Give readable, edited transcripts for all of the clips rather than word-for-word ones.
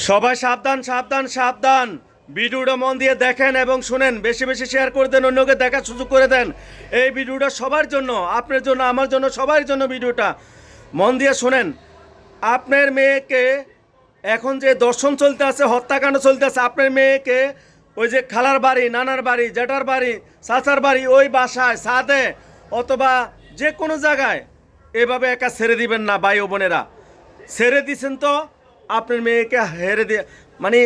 সবাই সাবধান সাবধান সাবধান। ভিডিওটা মন দিয়ে দেখেন এবং শুনেন, বেশি বেশি শেয়ার করে দেন, অন্যকে দেখার সুযোগ করে দেন। এই ভিডিওটা সবার জন্য, আপনার জন্য, আমার জন্য, সবার জন্য ভিডিওটা মন দিয়ে শুনেন। আপনার মেয়েকে এখন যে দর্শন চলতে আছে, হত্যাকাণ্ড চলতে আছে, আপনার মেয়েকে ওই যে খালার বাড়ি, নানার বাড়ি, জেঠার বাড়ি, চাচার বাড়ি, ওই বাসায়, ছাদে অথবা যে কোনো জায়গায় এভাবে একা ছেড়ে দিবেন না ভাই ও বোনেরা। ছেড়ে দিছেন তো আপনার মেয়েকে হেরে দিয়ে মানে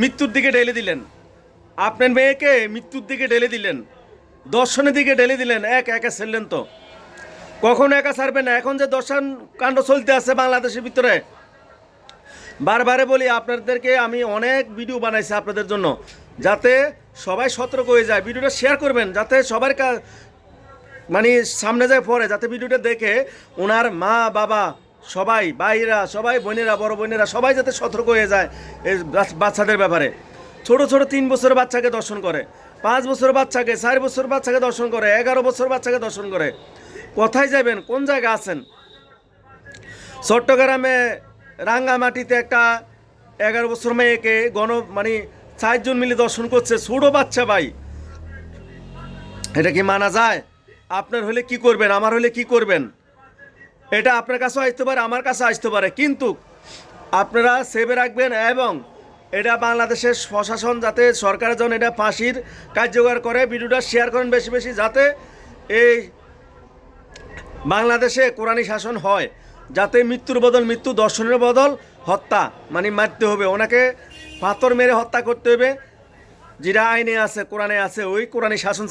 মৃত্যুর দিকে ঢেলে দিলেন। আপনার মেয়েকে মৃত্যুর দিকে ঢেলে দিলেন, দর্শনের দিকে ঢেলে দিলেন। একা ছেড়লেন তো, কখনো একা ছাড়বেন না। এখন যে দর্শন কাণ্ড চলতে আছে বাংলাদেশের ভিতরে, বারবারে বলি আপনাদেরকে, আমি অনেক ভিডিও বানাইছি আপনাদের জন্য, যাতে সবাই সতর্ক হয়ে যায়। ভিডিওটা শেয়ার করবেন যাতে সবার মানে সামনে যায় পড়ে, যাতে ভিডিওটা দেখে ওনার মা বাবা সবাই, ভাইরা সবাই, বোনেরা, বড় বোনেরা সবাই যাতে সতর্ক হয়ে যায় এই বাচ্চাদের ব্যাপারে। ছোট ছোট 3 বছরের বাচ্চাকে দর্শন করে, 5 বছরের বাচ্চাকে, 4 বছরের বাচ্চাকে দর্শন করে, 11 বছরের বাচ্চাকে দর্শন করে। কোথায় যাবেন? কোন জায়গায় আছেন? চট্টগ্রামে রাঙ্গামাটিতে একটা 11 বছর মেয়েকে মানে 4 জন মিলে দর্শন করছে, ছোট বাচ্চা ভাই। এটা কি মানা যায়? আপনার হলে কি করবেন? আমার হলে কি করবেন? এটা আপনার কাছেও আসতে পারে, আমার কাছে আসতে পারে, কিন্তু আপনারা সেভে রাখবেন। এবং এটা বাংলাদেশের প্রশাসন, যাতে সরকারের জন্য এটা ফাঁসির কার্যকর করে। ভিডিওটা শেয়ার করেন বেশি বেশি, যাতে এই বাংলাদেশে কোরআনী শাসন হয়, যাতে মৃত্যুর বদল মৃত্যু, দর্শনের বদল হত্যা, মানে মারতে হবে ওনাকে, পাথর মেরে হত্যা করতে হবে। যেটা আইনে আছে, কোরআনে আছে, ওই কোরআনী শাসন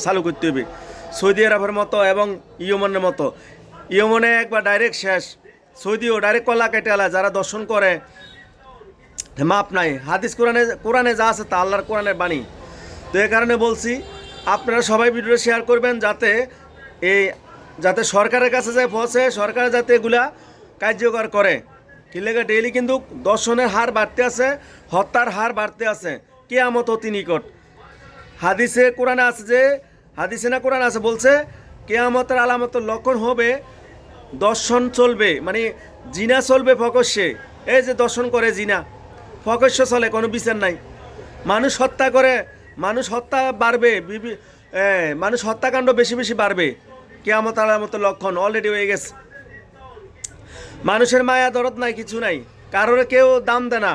চালু করতে হবে। সৌদি আরবের মতো এবং ইয়েমেনের মতো। ইয়েমেনে একবার ডাইরেক্ট শেষ, সৌদিও ডাইরেক্ট কলা কেটেলা। যারা দর্শন করে মাপ নাই। হাদিস কোরআনে যা আছে তা আল্লাহর কোরআনের বাণী। তো এই কারণে বলছি, আপনারা সবাই ভিডিওটা শেয়ার করবেন, যাতে সরকারের কাছে যায় পৌঁছে, সরকার যাতে এগুলা কার্যকর করে। কি লেগে ডেইলি কিন্তু দর্শনের হার বাড়তে আছে, হত্যার হার বাড়তে আছে। কিয়ামত অতি নিকট। হাদিসে কোরআনে আছে যে, হাদিসে না কোরআন আছে, বলছে কিয়ামতের আলামতের লক্ষণ হবে দর্শন চলবে, মানে জিনা চলবে প্রকাশ্যে। এই যে দর্শন করে জিনা প্রকাশ্য চলে, কোনো বিচার নাই। মানুষ হত্যা করে, মানুষ হত্যা বাড়বে, মানুষ হত্যাকাণ্ড বেশি বেশি বাড়বে। কিয়ামত আলামতের লক্ষণ অলরেডি হয়ে গেছে। মানুষের মায়া দরদ নাই, কিছু নাই, কারোর কেউ দাম দেয় না।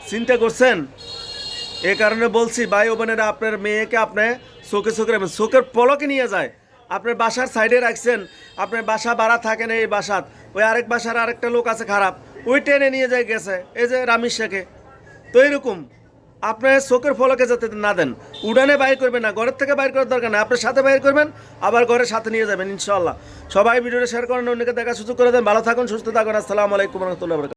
চিন্তা করছেন? এ কারণে বলছি ভাই ও বোনেরা, আপনার মেয়েকে আপনি চোখে চোখে রাখবেন, চোখের পলকে নিয়ে যায়। আপনার বাসার সাইডে রাখছেন, আপনার বাসা ভাড়া থাকেন এই বাসাত, ওই আরেক বাসার আরেকটা লোক আছে খারাপ, ওই টেনে নিয়ে যায় গেছে, এই যে রামির শেখে। তো এইরকম আপনার চোখের ফলকে যাতে না দেন। উড়ানে বাইর করবেন না, ঘরের থেকে বাইর করার দরকার নেই, আপনার সাথে বাইর করবেন, আবার ঘরের সাথে নিয়ে যাবেন ইনশাল্লাহ। সবাই ভিডিওটা শেয়ার করেন, অন্যকে দেখার সুযোগ করে দেন। ভালো থাকুন, সুস্থ থাকুন। আসসালামু আলাইকুম রহমতুল্লাহ।